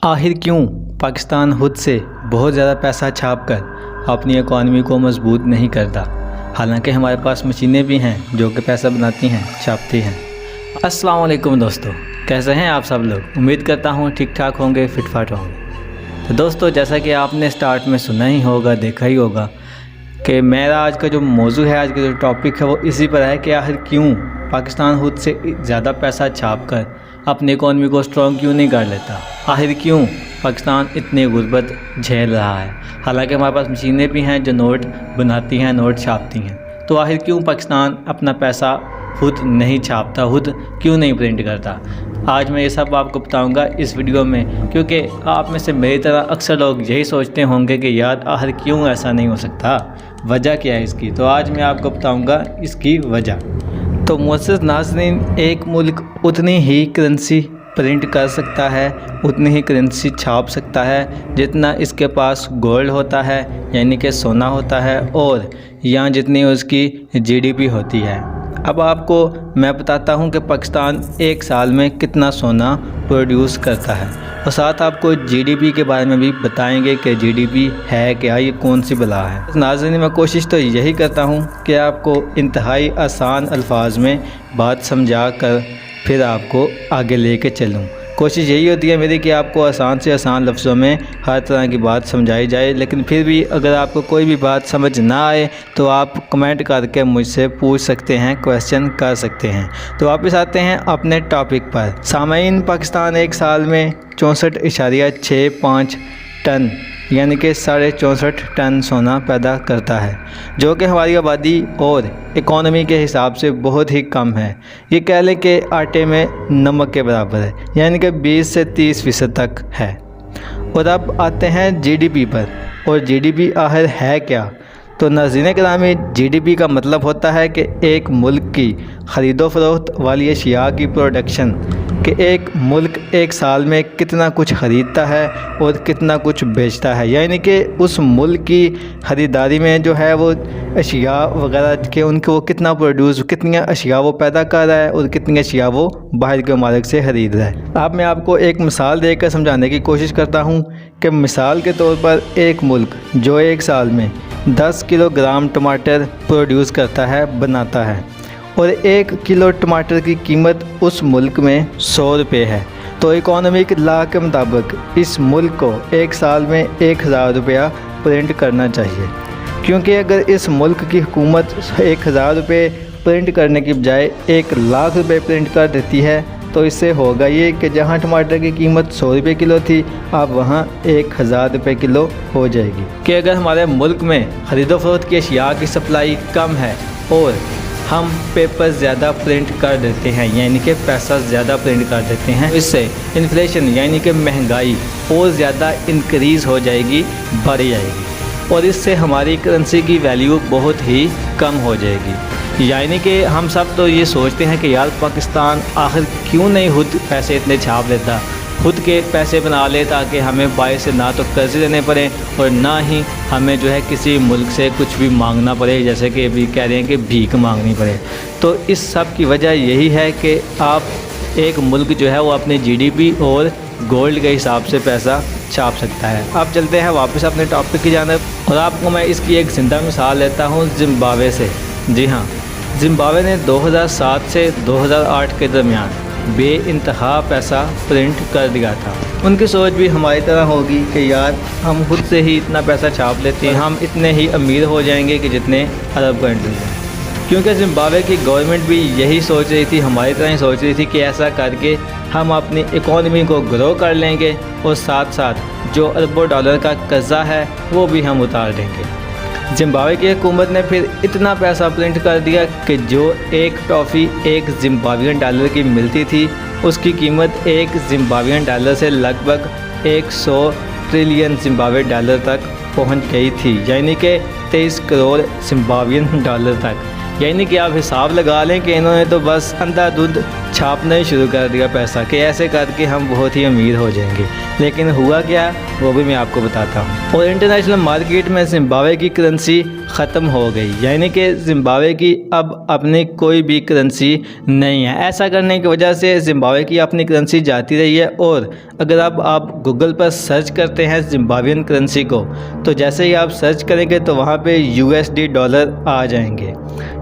आखिर क्यों पाकिस्तान खुद से बहुत ज़्यादा पैसा छाप कर अपनी इकॉनमी को मजबूत नहीं करता, हालांकि हमारे पास मशीनें भी हैं जो कि पैसा बनाती हैं, छापती हैं। अस्सलाम वालेकुम दोस्तों, कैसे हैं आप सब लोग। उम्मीद करता हूँ ठीक ठाक होंगे, फिटफाट होंगे। तो दोस्तों, जैसा कि आपने स्टार्ट में सुना ही होगा, देखा ही होगा कि मेरा आज का जो मौजू है, आज का जो टॉपिक है वो इसी पर है कि आखिर क्यों पाकिस्तान खुद से ज़्यादा पैसा छाप कर अपनी इकॉनमी को स्ट्रॉन्ग क्यों नहीं कर लेता। आखिर क्यों पाकिस्तान इतनी गुर्बत झेल रहा है, हालांकि हमारे पास मशीनें भी हैं जो नोट बनाती हैं, नोट छापती हैं। तो आखिर क्यों पाकिस्तान अपना पैसा खुद नहीं छापता, खुद क्यों नहीं प्रिंट करता। आज मैं ये सब आपको बताऊंगा इस वीडियो में, क्योंकि आप में से मेरी तरह अक्सर लोग यही सोचते होंगे कि यार आखिर क्यों ऐसा नहीं हो सकता, वजह क्या है इसकी। तो आज मैं आपको बताऊंगा इसकी वजह। तो मुअज़्ज़ज़ नाज़रीन, एक मुल्क उतनी ही करेंसी प्रिंट कर सकता है, उतनी ही करेंसी छाप सकता है जितना इसके पास गोल्ड होता है, यानी कि सोना होता है, और या जितनी उसकी जीडीपी होती है। अब आपको मैं बताता हूं कि पाकिस्तान एक साल में कितना सोना प्रोड्यूस करता है, और साथ आपको जीडीपी के बारे में भी बताएंगे कि जीडीपी है क्या, ये कौन सी बला है। नाज़रीन, मैं कोशिश तो यही करता हूं कि आपको इंतहाई आसान अल्फाज में बात समझा कर फिर आपको आगे लेके चलूं। कोशिश यही होती है मेरी कि आपको आसान से आसान लफ्ज़ों में हर तरह की बात समझाई जाए, लेकिन फिर भी अगर आपको कोई भी बात समझ ना आए तो आप कमेंट करके मुझसे पूछ सकते हैं, क्वेश्चन कर सकते हैं। तो वापस आते हैं अपने टॉपिक पर। सामाईन, पाकिस्तान एक साल में 64.65 टन यानी कि 64.5 टन सोना पैदा करता है, जो कि हमारी आबादी और इकॉनमी के हिसाब से बहुत ही कम है। ये कह लें कि आटे में नमक के बराबर है, यानी कि 20 से 30% तक है। और अब आते हैं जीडीपी पर, और जीडीपी आखिर है क्या। तो नाज़रीन गिरामी, जीडीपी का मतलब होता है कि एक मुल्क की ख़रीदो फरोख्त वाली अशिया की प्रोडक्शन, कि एक मुल्क एक साल में कितना कुछ ख़रीदता है और कितना कुछ बेचता है, यानी कि उस मुल्क की ख़रीदारी में जो है वो अशिया वगैरह के उनको कितना प्रोड्यूस, कितनी अशिया वो पैदा कर रहा है और कितनी अशिया वो बाहर के ममालिक से ख़रीद रहा है। अब मैं आपको एक मिसाल देकर समझाने की कोशिश करता हूँ कि मिसाल के तौर पर एक मुल्क जो एक साल में 10 किलोग्राम टमाटर प्रोड्यूस करता है, बनाता है, और 1 किलो टमाटर की कीमत उस मुल्क में 100 रुपये है, तो इकोनॉमिक लॉ के मुताबिक इस मुल्क को एक साल में 1000 रुपया प्रिंट करना चाहिए। क्योंकि अगर इस मुल्क की हुकूमत 1000 रुपये प्रिंट करने की बजाय 1 लाख रुपये प्रिंट कर देती है, तो इससे होगा ये कि जहाँ टमाटर की कीमत 100 रुपये किलो थी, अब वहाँ 1000 रुपये किलो हो जाएगी। कि अगर हमारे मुल्क में ख़रीदो फरोख्त की अशिया की सप्लाई कम है और हम पेपर ज़्यादा प्रिंट कर देते हैं, यानी कि पैसा ज़्यादा प्रिंट कर देते हैं, इससे इन्फ्लेशन यानी कि महंगाई और ज़्यादा इंक्रीज़ हो जाएगी, बढ़ जाएगी, और इससे हमारी करेंसी की वैल्यू बहुत ही कम हो जाएगी। यानी कि हम सब तो ये सोचते हैं कि यार पाकिस्तान आखिर क्यों नहीं खुद पैसे इतने छाप लेता, खुद के पैसे बना ले, ताकि हमें बाहर से ना तो कर्ज़े देने पड़े और ना ही हमें जो है किसी मुल्क से कुछ भी मांगना पड़े, जैसे कि अभी कह रहे हैं कि भीख मांगनी पड़े। तो इस सब की वजह यही है कि आप एक मुल्क जो है वो अपने जीडीपी और गोल्ड के हिसाब से पैसा छाप सकता है। अब चलते हैं वापस अपने टॉपिक की जानिब, और आपको मैं इसकी एक ज़िंदा मिसाल लेता हूँ ज़िम्बाब्वे से। जी हाँ, ज़िम्बाब्वे ने 2007 से 2008 के दरमियान बेइंतहा पैसा प्रिंट कर दिया था। उनकी सोच भी हमारी तरह होगी कि यार हम खुद से ही इतना पैसा छाप लेते हैं, हम इतने ही अमीर हो जाएंगे कि जितने अरब कंट्रीज हैं। क्योंकि ज़िम्बाब्वे की गवर्नमेंट भी यही सोच रही थी, हमारी तरह ही सोच रही थी कि ऐसा करके हम अपनी इकॉनमी को ग्रो कर लेंगे और साथ साथ जो अरबों डॉलर का कर्ज़ा है वो भी हम उतार देंगे। ज़िम्बाब्वे की हुकूमत ने फिर इतना पैसा प्रिंट कर दिया कि जो एक टॉफ़ी 1 ज़िम्बाब्वियन डॉलर की मिलती थी, उसकी कीमत 1 ज़िम्बाब्वियन डॉलर से लगभग 100 ट्रिलियन ज़िम्बाब्वे डॉलर तक पहुंच गई थी, यानी कि 23 करोड़ ज़िम्बाब्वियन डॉलर तक। यानी कि आप हिसाब लगा लें कि इन्होंने तो बस अंधाधुंध छापना ही शुरू कर दिया पैसा कि ऐसे करके हम बहुत ही अमीर हो जाएंगे। लेकिन हुआ क्या, वो भी मैं आपको बताता हूँ। और इंटरनेशनल मार्केट में ज़िम्बाब्वे की करेंसी ख़त्म हो गई, यानी कि ज़िम्बाब्वे की अब अपनी कोई भी करेंसी नहीं है। ऐसा करने की वजह से ज़िम्बाब्वे की अपनी करेंसी जाती रही है। और अगर अब आप गूगल पर सर्च करते हैं ज़िम्बाब्वियन करेंसी को, तो जैसे ही आप सर्च करेंगे तो वहाँ पे USD डॉलर आ जाएंगे।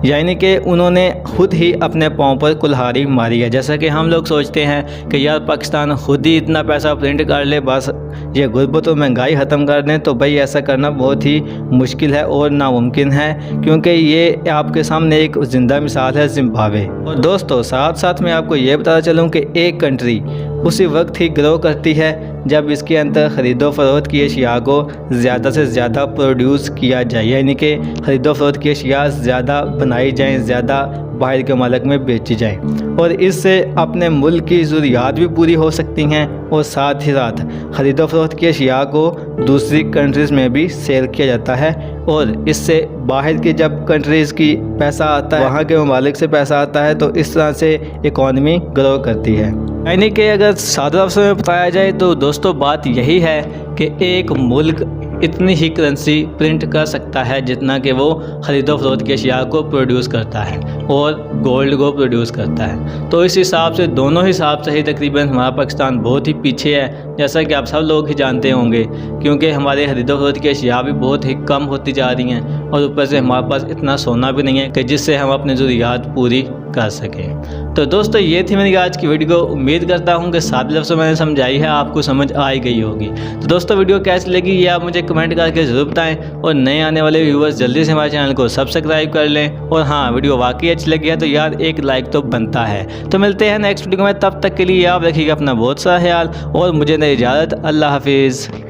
यानी कि उन्होंने खुद ही अपने पाँव पर कुल्हाड़ी मारी है। जैसा कि हम लोग सोचते हैं कि यार पाकिस्तान खुद ही इतना पैसा प्रिंट कर ले, बस ये गुर्बत और महंगाई ख़त्म कर दें, तो भाई ऐसा करना बहुत ही मुश्किल है और नामुमकिन है, क्योंकि ये आपके सामने एक ज़िंदा मिसाल है ज़िम्बाब्वे। और दोस्तों साथ साथ मैं आपको ये बताता चलूँ कि एक कंट्री उसी वक्त ही ग्रो करती है जब इसके अंदर ख़रीदो फरोख्त की अशिया को ज़्यादा से ज़्यादा प्रोड्यूस किया जाए, यानी कि ख़रीदो फरोख्त की अशिया ज़्यादा बनाई जाएँ, ज़्यादा बाहर के मुल्क में बेची जाएँ। और इससे अपने मुल्क की ज़रूरियात भी पूरी हो सकती हैं और साथ ही साथ ख़रीदो फरोख्त की अशिया को दूसरी कंट्रीज़ में भी सेल किया जाता है। और इससे बाहर की जब कंट्रीज़ की पैसा आता है, वहाँ के ममालिक से पैसा आता है, तो इस तरह से इकॉनमी ग्रो करती है। यानी कि अगर सादा लफ्ज़ों में बताया जाए तो दोस्तों बात यही है कि एक मुल्क इतनी ही करेंसी प्रिंट कर सकता है जितना कि वो ख़रीदो फरोख्त की अशिया को प्रोड्यूस करता है और गोल्ड को प्रोड्यूस करता है। तो इस हिसाब से दोनों हिसाब से ही तकरीबन हमारा पाकिस्तान बहुत ही पीछे है, जैसा कि आप सब लोग ही जानते होंगे, क्योंकि हमारे ख़रीदो फरोख्त की अशिया भी बहुत ही कम होती जा रही हैं और ऊपर से हमारे पास इतना सोना भी नहीं है कि जिससे हम अपनी ज़रूरियात पूरी कर सकें। तो दोस्तों ये थी मेरी आज की वीडियो। उम्मीद करता हूँ कि सादे लफ्ज़ों में मैंने समझाई है, आपको समझ आ ही गई होगी। तो दोस्तों वीडियो कैसी लगी ये आप मुझे कमेंट करके ज़रूर बताएं और नए आने वाले व्यूवर्स जल्दी से हमारे चैनल को सब्सक्राइब कर लें। और हाँ, वीडियो वाकई अच्छी लगी है तो यार एक लाइक तो बनता है। तो मिलते हैं नेक्स्ट वीडियो में, तब तक के लिए आप रखिएगा अपना बहुत सारा ख्याल और मुझे दें इजाज़त। अल्लाह हाफिज़।